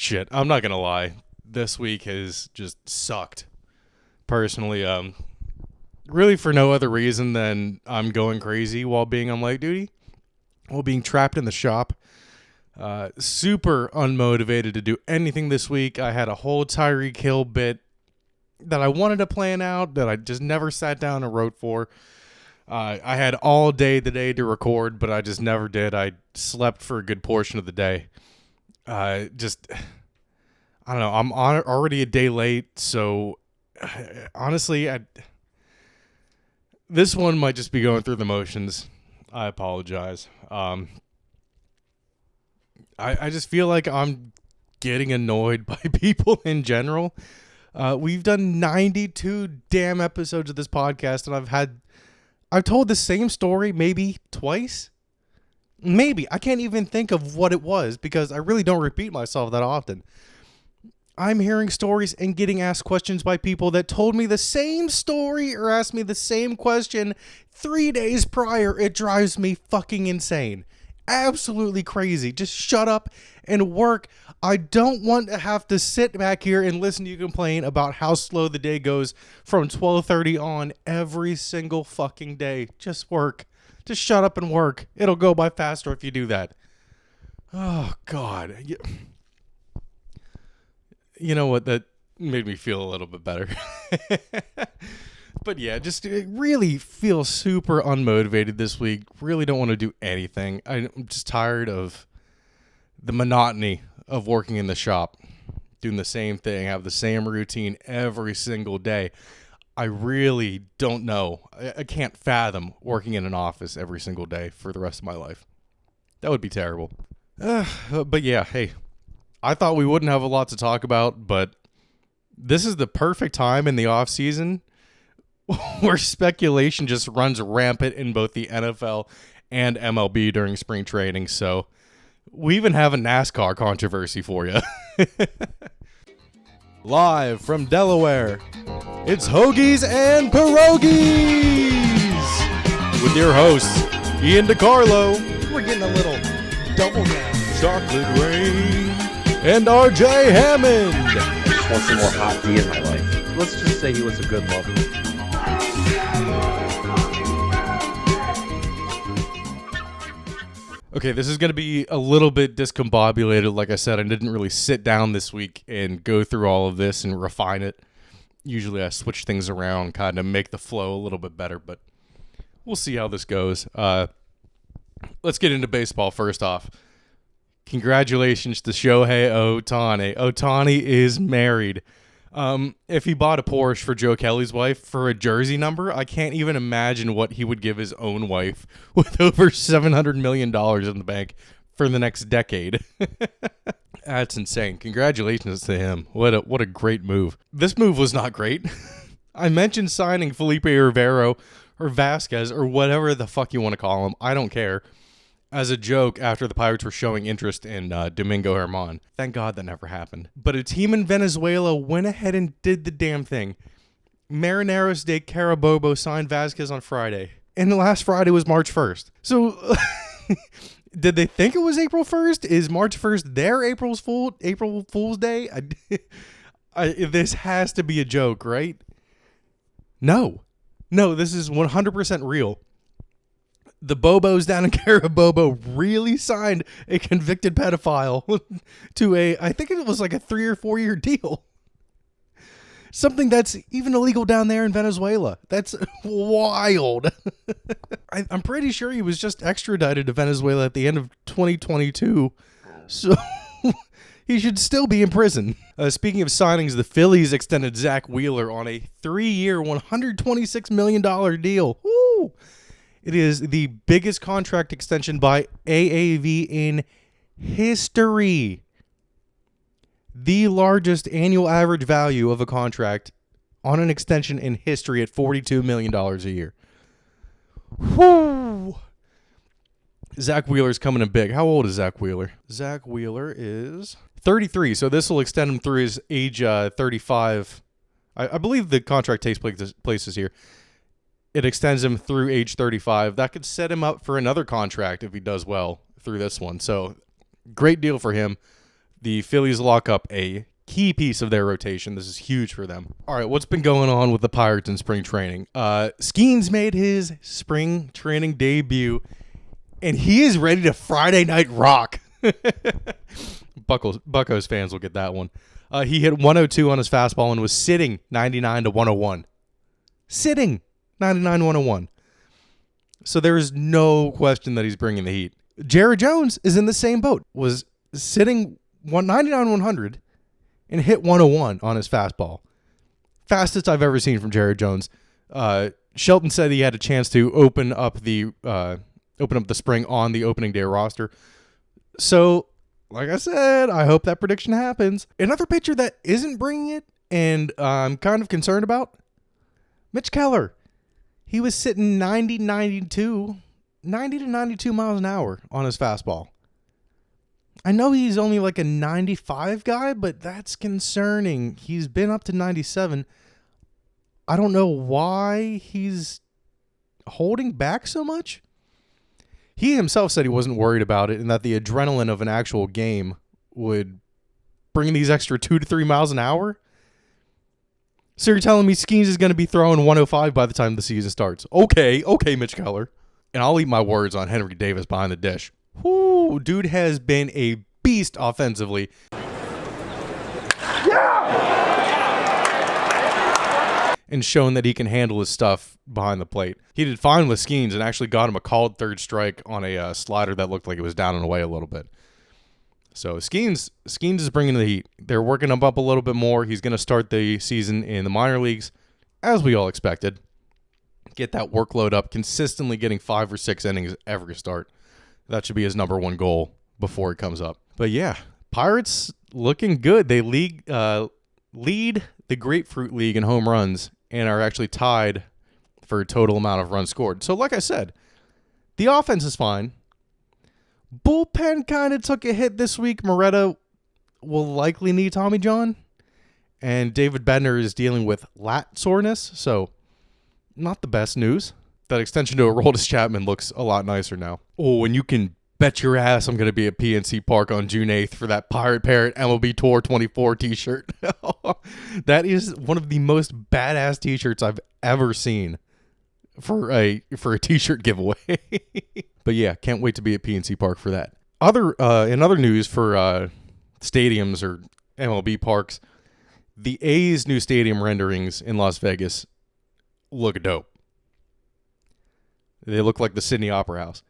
shit. I'm not going to lie. This week has just sucked. Personally, really for no other reason than I'm going crazy while being on light duty, while being trapped in the shop. Super unmotivated to do anything this week. I had a whole Tyreek Hill bit that I wanted to plan out that I just never sat down and wrote for. I had all day today to record, but I just never did. I slept for a good portion of the day. I don't know. I'm already a day late, so honestly, this one might just be going through the motions. I apologize. I just feel like I'm getting annoyed by people in general. We've done 92 damn episodes of this podcast, and I've told the same story maybe twice. Maybe. I can't even think of what it was because I really don't repeat myself that often. I'm hearing stories and getting asked questions by people that told me the same story or asked me the same question 3 days prior. It drives me fucking insane. Absolutely crazy. Just shut up and work. I don't want to have to sit back here and listen to you complain about how slow the day goes from 12:30 on every single fucking day. Just work. Just shut up and work. It'll go by faster if you do that. Oh, God. You know what? That made me feel a little bit better. But yeah, just really feel super unmotivated this week. Really don't want to do anything. I'm just tired of the monotony of working in the shop, doing the same thing, have the same routine every single day. I really don't know. I can't fathom working in an office every single day for the rest of my life. That would be terrible. But yeah, hey, I thought we wouldn't have a lot to talk about, but this is the perfect time in the off season where speculation just runs rampant in both the NFL and MLB during spring training. So we even have a NASCAR controversy for you. Live from Delaware, it's Hoagies and Pierogis with your hosts, Ian DiCarlo. We're getting a little double down. Chocolate Rain and RJ Hammond. I just want some more hot D in my life. Let's just say he was a good lover. Okay, this is going to be a little bit discombobulated. Like I said, I didn't really sit down this week and go through all of this and refine it. Usually I switch things around, kind of make the flow a little bit better, but we'll see how this goes. Let's get into baseball first off. Congratulations to Shohei Ohtani. Ohtani is married. If he bought a Porsche for Joe Kelly's wife for a jersey number, I can't even imagine what he would give his own wife with over $700 million in the bank for the next decade. That's insane. Congratulations to him. What a great move. This move was not great. I mentioned signing Felipe Rivero or Vasquez or whatever the fuck you want to call him. I don't care. As a joke after the Pirates were showing interest in Domingo Germán. Thank God that never happened. But a team in Venezuela went ahead and did the damn thing. Marineros de Carabobo signed Vasquez on Friday. And the last Friday was March 1st. So, did they think it was April 1st? Is March 1st their April Fool's Day? This has to be a joke, right? No, this is 100% real. The Bobos down in Carabobo really signed a convicted pedophile to I think it was like a 3 or 4 year deal. Something that's even illegal down there in Venezuela. That's wild. I'm pretty sure he was just extradited to Venezuela at the end of 2022. So he should still be in prison. Speaking of signings, the Phillies extended Zach Wheeler on a 3-year, $126 million deal. Woo! It is the biggest contract extension by AAV in history. The largest annual average value of a contract on an extension in history at $42 million a year. Whoo! Zach Wheeler's coming in big. How old is Zach Wheeler? Zach Wheeler is 33, so this will extend him through his age 35. I believe the contract takes places here. It extends him through age 35. That could set him up for another contract if he does well through this one. So, great deal for him. The Phillies lock up a key piece of their rotation. This is huge for them. All right, what's been going on with the Pirates in spring training? Skeens made his spring training debut, and he is ready to Friday night rock. Buccos fans will get that one. He hit 102 on his fastball and was sitting 99 to 101. Sitting 99 to 101. So there is no question that he's bringing the heat. Jared Jones is in the same boat. Was sitting 99 100 and hit 101 on his fastball. Fastest I've ever seen from Jared Jones. Shelton said he had a chance to open up the spring on the opening day roster. So, like I said, I hope that prediction happens. Another pitcher that isn't bringing it, and I'm kind of concerned about, Mitch Keller. He was sitting 90 to 92 miles an hour on his fastball. I know he's only like a 95 guy, but that's concerning. He's been up to 97. I don't know why he's holding back so much. He himself said he wasn't worried about it and that the adrenaline of an actual game would bring these extra 2 to 3 miles an hour. So you're telling me Skeens is going to be throwing 105 by the time the season starts. Okay, Mitch Keller. And I'll eat my words on Henry Davis behind the dish. Whoo, dude has been a beast offensively. And shown that he can handle his stuff behind the plate. He did fine with Skeens and actually got him a called third strike on a slider that looked like it was down and away a little bit. So Skeens is bringing the heat. They're working him up a little bit more. He's going to start the season in the minor leagues, as we all expected. Get that workload up, consistently getting 5 or 6 innings every start. That should be his number one goal before it comes up. But yeah, Pirates looking good. They lead the Grapefruit League in home runs and are actually tied for a total amount of runs scored. So like I said, the offense is fine. Bullpen kind of took a hit this week. Moretta will likely need Tommy John. And David Bednar is dealing with lat soreness. So not the best news. That extension to Aroldis Chapman looks a lot nicer now. Oh, and you can bet your ass I'm going to be at PNC Park on June 8th for that Pirate Parrot MLB Tour 24 t-shirt. That is one of the most badass t-shirts I've ever seen for a t-shirt giveaway. But yeah, can't wait to be at PNC Park for that. In other news for stadiums or MLB parks, the A's new stadium renderings in Las Vegas look dope. They look like the Sydney Opera House.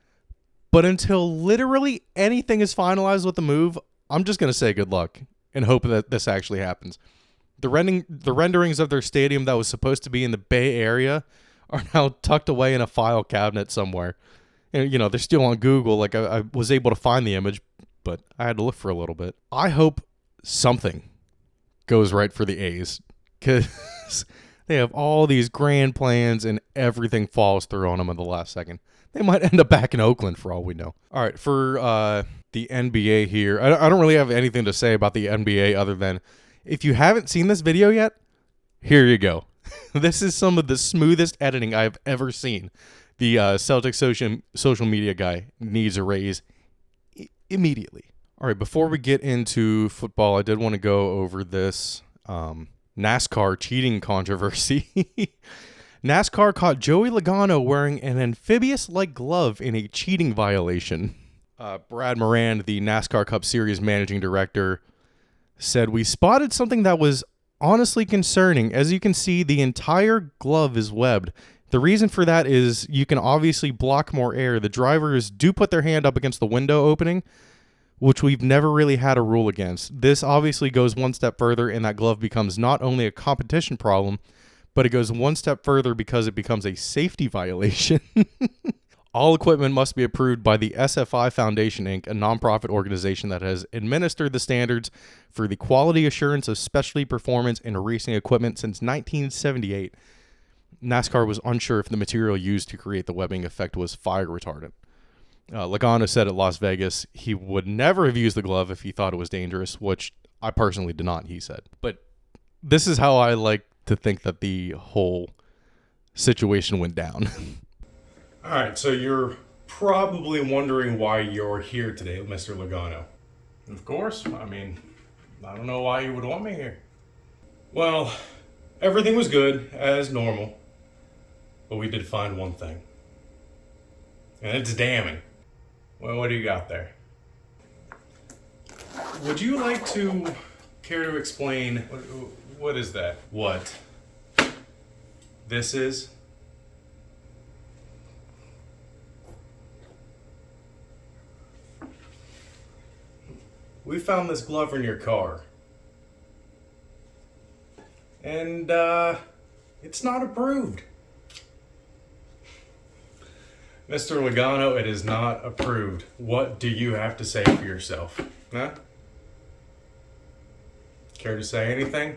But until literally anything is finalized with the move, I'm just going to say good luck and hope that this actually happens. The renderings of their stadium that was supposed to be in the Bay Area are now tucked away in a file cabinet somewhere. And, you know, they're still on Google. Like, I was able to find the image, but I had to look for a little bit. I hope something goes right for the A's because they have all these grand plans and everything falls through on them in the last second. They might end up back in Oakland for all we know. All right, for the NBA here, I don't really have anything to say about the NBA other than if you haven't seen this video yet, here you go. This is some of the smoothest editing I've ever seen. The Celtics social media guy needs a raise immediately. All right, before we get into football, I did want to go over this NASCAR cheating controversy. NASCAR caught Joey Logano wearing an amphibious-like glove in a cheating violation. Brad Moran, the NASCAR Cup Series managing director, said, "We spotted something that was honestly concerning. As you can see, the entire glove is webbed. The reason for that is you can obviously block more air. The drivers do put their hand up against the window opening, which we've never really had a rule against. This obviously goes one step further, and that glove becomes not only a competition problem, but it goes one step further because it becomes a safety violation. All equipment must be approved by the SFI Foundation, Inc., a nonprofit organization that has administered the standards for the quality assurance of specialty performance in racing equipment since 1978. NASCAR was unsure if the material used to create the webbing effect was fire retardant. Logano said at Las Vegas he would never have used the glove if he thought it was dangerous, which I personally did not, he said. But this is how I like to think that the whole situation went down. All right, so you're probably wondering why you're here today, Mr. Logano. Of course. I mean, I don't know why you would want me here. Well, everything was good, as normal. But we did find one thing. And it's damning. Well, what do you got there? Would you like to care to explain what is that? What this is? We found this glove in your car. And it's not approved. Mr. Logano, it is not approved. What do you have to say for yourself? Huh? Care to say anything?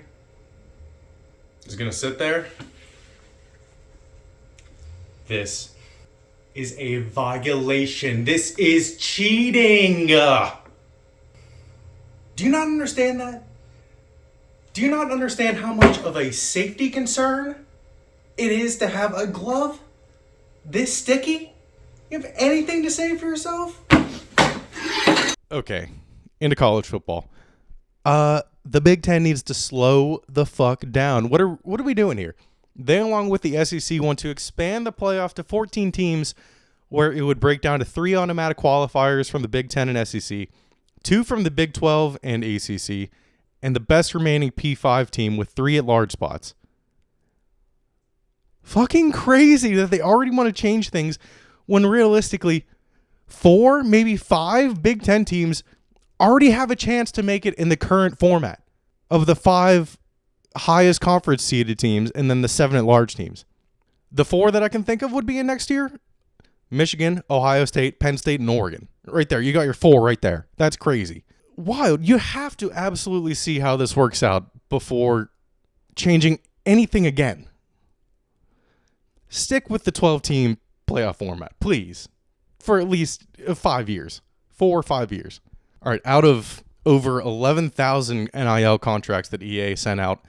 Just gonna sit there? This is a violation. This is cheating. Do you not understand that? Do you not understand how much of a safety concern it is to have a glove this sticky? You have anything to say for yourself? Okay, into college football. The Big Ten needs to slow the fuck down. What are we doing here? They, along with the SEC, want to expand the playoff to 14 teams, where it would break down to 3 automatic qualifiers from the Big Ten and SEC, 2 from the Big 12 and ACC, and the best remaining P5 team with 3 at-large spots. Fucking crazy that they already want to change things when realistically 4, maybe 5 Big Ten teams already have a chance to make it in the current format of the 5 highest conference seeded teams and then the 7 at-large teams. The 4 that I can think of would be in next year: Michigan, Ohio State, Penn State, and Oregon. Right there. You got your 4 right there. That's crazy. Wild. You have to absolutely see how this works out before changing anything again. Stick with the 12-team playoff format, please, for at least 5 years, 4 or 5 years. All right, out of over 11,000 NIL contracts that EA sent out,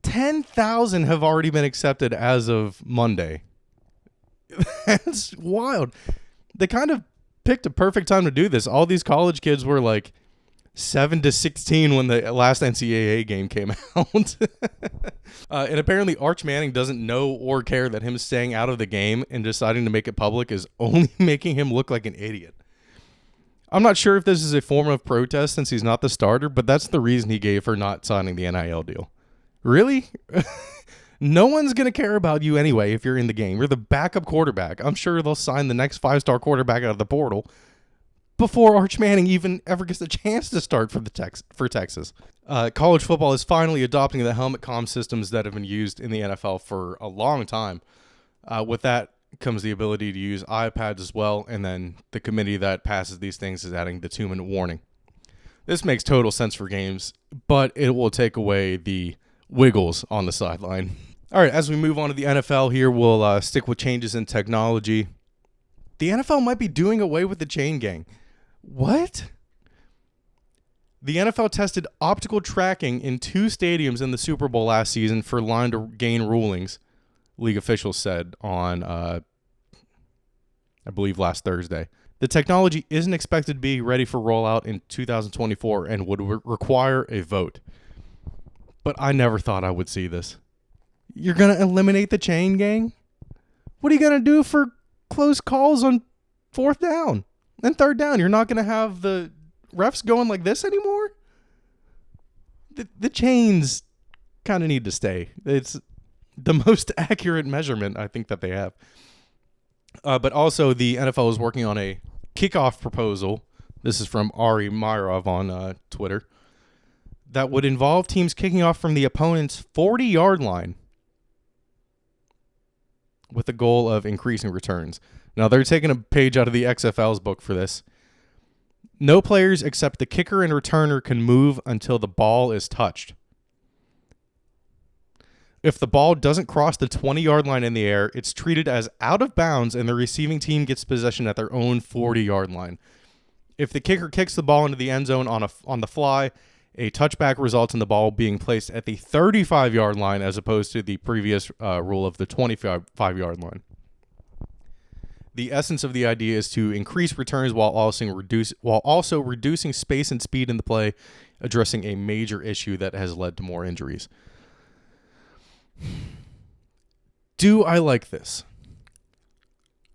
10,000 have already been accepted as of Monday. That's wild. They kind of picked a perfect time to do this. All these college kids were like 7 to 16 when the last NCAA game came out. And apparently Arch Manning doesn't know or care that him staying out of the game and deciding to make it public is only making him look like an idiot. I'm not sure if this is a form of protest since he's not the starter, but that's the reason he gave for not signing the NIL deal. Really? No one's going to care about you anyway if you're in the game. You're the backup quarterback. I'm sure they'll sign the next 5-star quarterback out of the portal before Arch Manning even ever gets a chance to start for Texas. College football is finally adopting the helmet comm systems that have been used in the NFL for a long time. With that comes the ability to use iPads as well, and then the committee that passes these things is adding the 2-minute warning. This makes total sense for games, but it will take away the wiggles on the sideline. All right, as we move on to the NFL here, we'll stick with changes in technology. The NFL might be doing away with the chain gang. What? The NFL tested optical tracking in 2 stadiums in the Super Bowl last season for line to gain rulings, league officials said on, I believe, last Thursday. The technology isn't expected to be ready for rollout in 2024 and would require a vote. But I never thought I would see this. You're going to eliminate the chain gang? What are you going to do for close calls on 4th down and 3rd down? You're not going to have the refs going like this anymore? The chains kind of need to stay. It's the most accurate measurement I think that they have. But also the NFL is working on a kickoff proposal. This is from Ari Myrov on Twitter. That would involve teams kicking off from the opponent's 40-yard line with the goal of increasing returns. Now, they're taking a page out of the XFL's book for this. No players except the kicker and returner can move until the ball is touched. If the ball doesn't cross the 20-yard line in the air, it's treated as out of bounds and the receiving team gets possession at their own 40-yard line. If the kicker kicks the ball into the end zone on the fly, a touchback results in the ball being placed at the 35-yard line as opposed to the previous rule of the 25-yard line. The essence of the idea is to increase returns while also reducing space and speed in the play, addressing a major issue that has led to more injuries. Do I like this?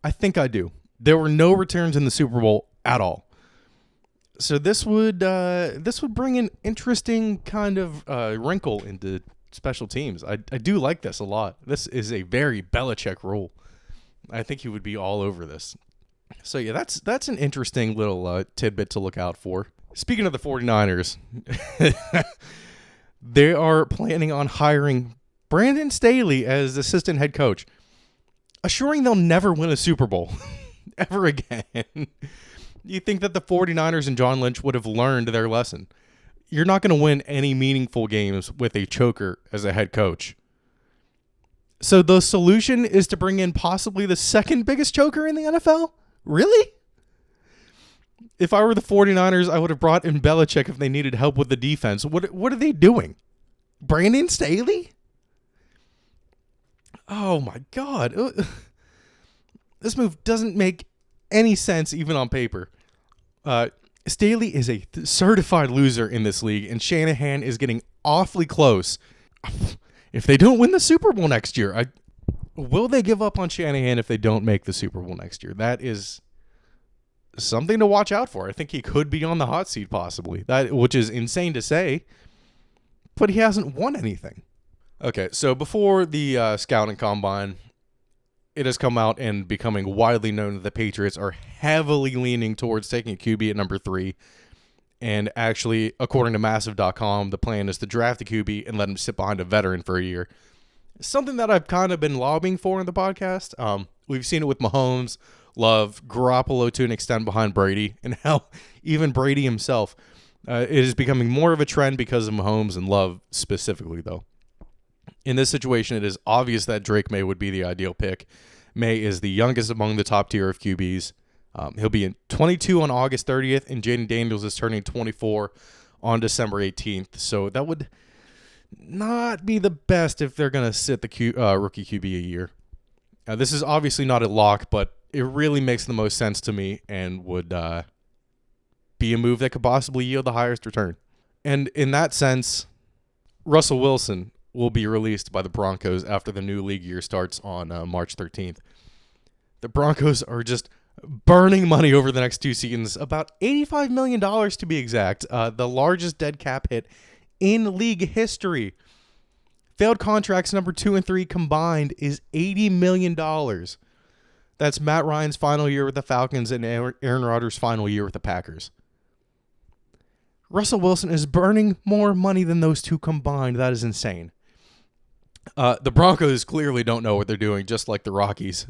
I think I do. There were no returns in the Super Bowl at all. So this would bring an interesting kind of wrinkle into special teams. I do like this a lot. This is a very Belichick rule. I think he would be all over this. So yeah, that's an interesting little tidbit to look out for. Speaking of the 49ers, they are planning on hiring Brandon Staley as assistant head coach, assuring they'll never win a Super Bowl ever again. You think that the 49ers and John Lynch would have learned their lesson? You're not going to win any meaningful games with a choker as a head coach. So the solution is to bring in possibly the second biggest choker in the NFL? Really? If I were the 49ers, I would have brought in Belichick if they needed help with the defense. What are they doing? Brandon Staley? Oh my God. This move doesn't make any sense even on paper. Staley is a certified loser in this league, and Shanahan is getting awfully close. If they don't win the Super Bowl next year, will they give up on Shanahan if they don't make the Super Bowl next year? That is something to watch out for. I think he could be on the hot seat possibly, which is insane to say, but he hasn't won anything. Okay, so before the scouting combine, it has come out and becoming widely known that the Patriots are heavily leaning towards taking a QB at number 3. And actually, according to Massive.com, the plan is to draft a QB and let him sit behind a veteran for a year. Something that I've kind of been lobbying for in the podcast. We've seen it with Mahomes, Love, Garoppolo to an extent behind Brady, and how even Brady himself. It is becoming more of a trend because of Mahomes and Love specifically, though. In this situation, it is obvious that Drake May would be the ideal pick. May is the youngest among the top tier of QBs. He'll be 22 on August 30th, and Jaden Daniels is turning 24 on December 18th. So that would not be the best if they're going to sit the rookie QB a year. This is obviously not a lock, but it really makes the most sense to me and would be a move that could possibly yield the highest return. And in that sense, Russell Wilson will be released by the Broncos after the new league year starts on March 13th. The Broncos are just burning money over the next 2 seasons, about $85 million to be exact, the largest dead cap hit in league history. Failed contracts number 2 and 3 combined is $80 million. That's Matt Ryan's final year with the Falcons and Aaron Rodgers' final year with the Packers. Russell Wilson is burning more money than those two combined. That is insane. The Broncos clearly don't know what they're doing, just like the Rockies.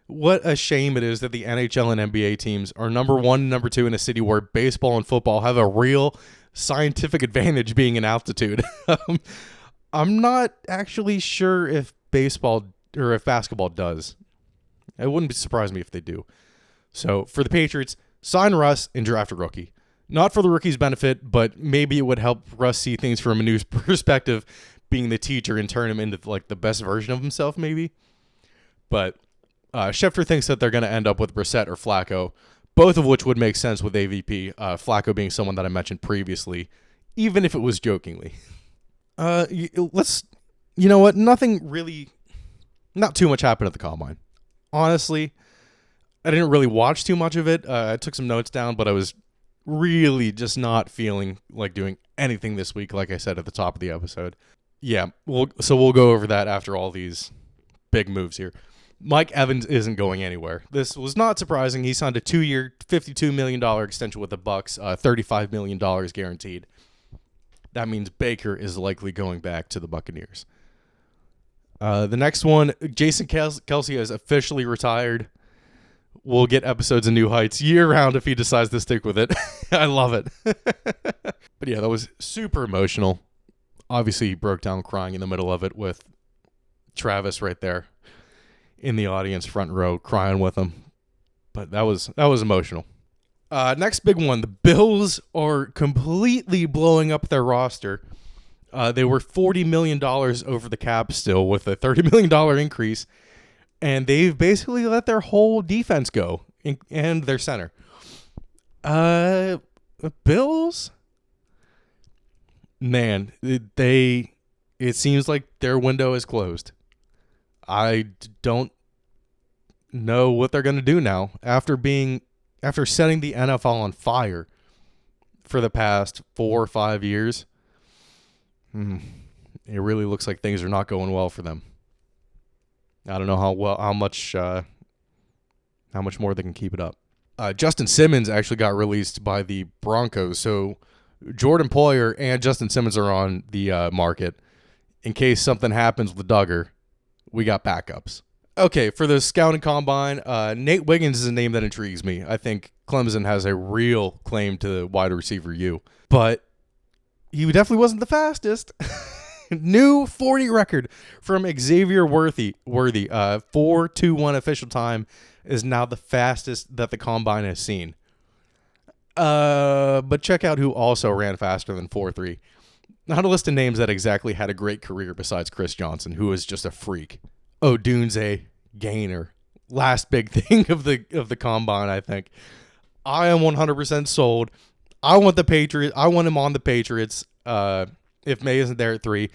What a shame it is that the NHL and NBA teams are number 1 and number 2 in a city where baseball and football have a real scientific advantage being in altitude. I'm not actually sure if baseball or if basketball does. It wouldn't surprise me if they do. So for the Patriots, sign Russ and draft a rookie. Not for the rookie's benefit, but maybe it would help Russ see things from a new perspective, being the teacher, and turn him into like the best version of himself, maybe. But Schefter thinks that they're going to end up with Brissett or Flacco, both of which would make sense with AVP. Flacco being someone that I mentioned previously, even if it was jokingly. You know what? Not too much happened at the Combine. Honestly, I didn't really watch too much of it. I took some notes down, but I was really just not feeling like doing anything this week, like I said at the top of the episode. Yeah, we'll go over that after all these big moves here. Mike Evans isn't going anywhere. This was not surprising. He signed a 2-year, $52 million extension with the Bucs, $35 million guaranteed. That means Baker is likely going back to the Buccaneers. The next one, Jason Kelce has officially retired. We'll get episodes of New Heights year-round if he decides to stick with it. I love it. But yeah, that was super emotional. Obviously, he broke down crying in the middle of it with Travis right there in the audience, front row, crying with him. But that was emotional. Next big one, the Bills are completely blowing up their roster. They were $40 million over the cap still with a $30 million increase. And they've basically let their whole defense go and their center. Bills, man, it seems like their window is closed. I don't know what they're going to do now after setting the NFL on fire for the past 4 or 5 years. It really looks like things are not going well for them. I don't know how much more they can keep it up. Justin Simmons actually got released by the Broncos, so Jordan Poyer and Justin Simmons are on the market in case something happens with Duggar. We got backups. Okay, for the scouting combine, Nate Wiggins is a name that intrigues me. I think Clemson has a real claim to wide receiver U, but he definitely wasn't the fastest. New 40 record from Xavier Worthy. 4.21 official time is now the fastest that the combine has seen. But check out who also ran faster than 4.3. Not a list of names that exactly had a great career besides Chris Johnson, who is just a freak. Odunze, Gainer, last big thing of the combine, I think. I am 100% sold. I want the Patriots. I want him on the Patriots. If May isn't there at 3,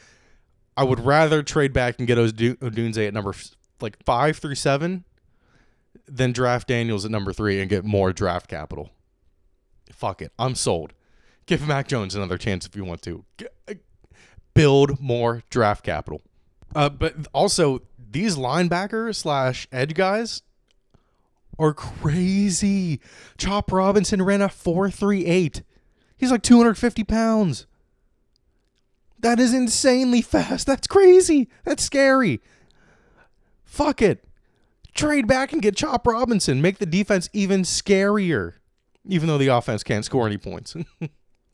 I would rather trade back and get Odunze at number 5 through 7 than draft Daniels at number 3 and get more draft capital. Fuck it. I'm sold. Give Mac Jones another chance if you want to. Build more draft capital. But also, these linebacker / edge guys are crazy. Chop Robinson ran a 4.38. He's like 250 pounds. That is insanely fast. That's crazy. That's scary. Fuck it. Trade back and get Chop Robinson. Make the defense even scarier. Even though the offense can't score any points.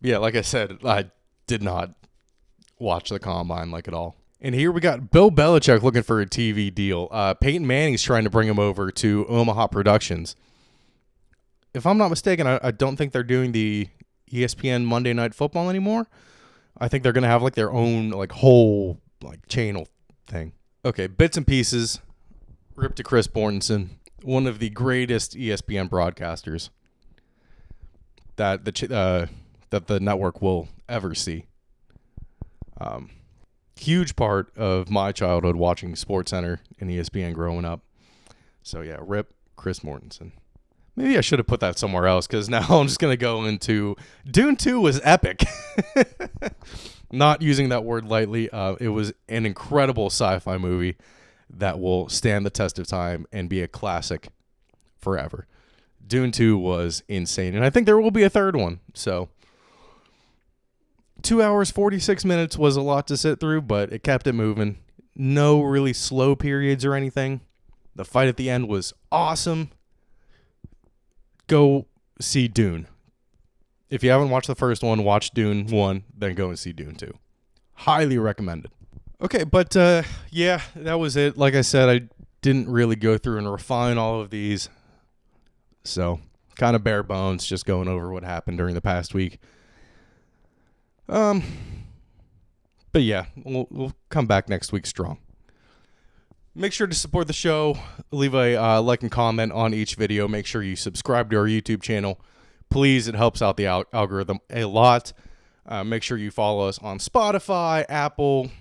Yeah, like I said, I did not watch the combine at all. And here we got Bill Belichick looking for a TV deal. Peyton Manning's trying to bring him over to Omaha Productions. If I'm not mistaken, I don't think they're doing the ESPN Monday Night Football anymore. I think they're going to have their own whole channel thing. Okay, bits and pieces. Rip to Chris Mortensen, one of the greatest ESPN broadcasters that the network will ever see. Huge part of my childhood watching SportsCenter and ESPN growing up. So yeah, rip Chris Mortensen. Maybe I should have put that somewhere else because now I'm just going to go into Dune 2 was epic. Not using that word lightly. It was an incredible sci-fi movie that will stand the test of time and be a classic forever. Dune 2 was insane. And I think there will be a third one. So 2 hours, 46 minutes was a lot to sit through, but it kept it moving. No really slow periods or anything. The fight at the end was awesome. Go see Dune. If you haven't watched the first one, watch Dune 1, then go and see Dune 2. Highly recommended. Okay, but yeah, that was it. Like I said, I didn't really go through and refine all of these. So, kind of bare bones, just going over what happened during the past week. But yeah, we'll come back next week strong. Make sure to support the show. Leave a like and comment on each video. Make sure you subscribe to our YouTube channel. Please, it helps out the algorithm a lot. Make sure you follow us on Spotify, Apple,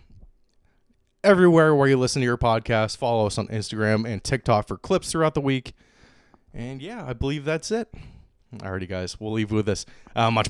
everywhere where you listen to your podcast. Follow us on Instagram and TikTok for clips throughout the week. And yeah, I believe that's it. Alrighty, guys. We'll leave with this. Much.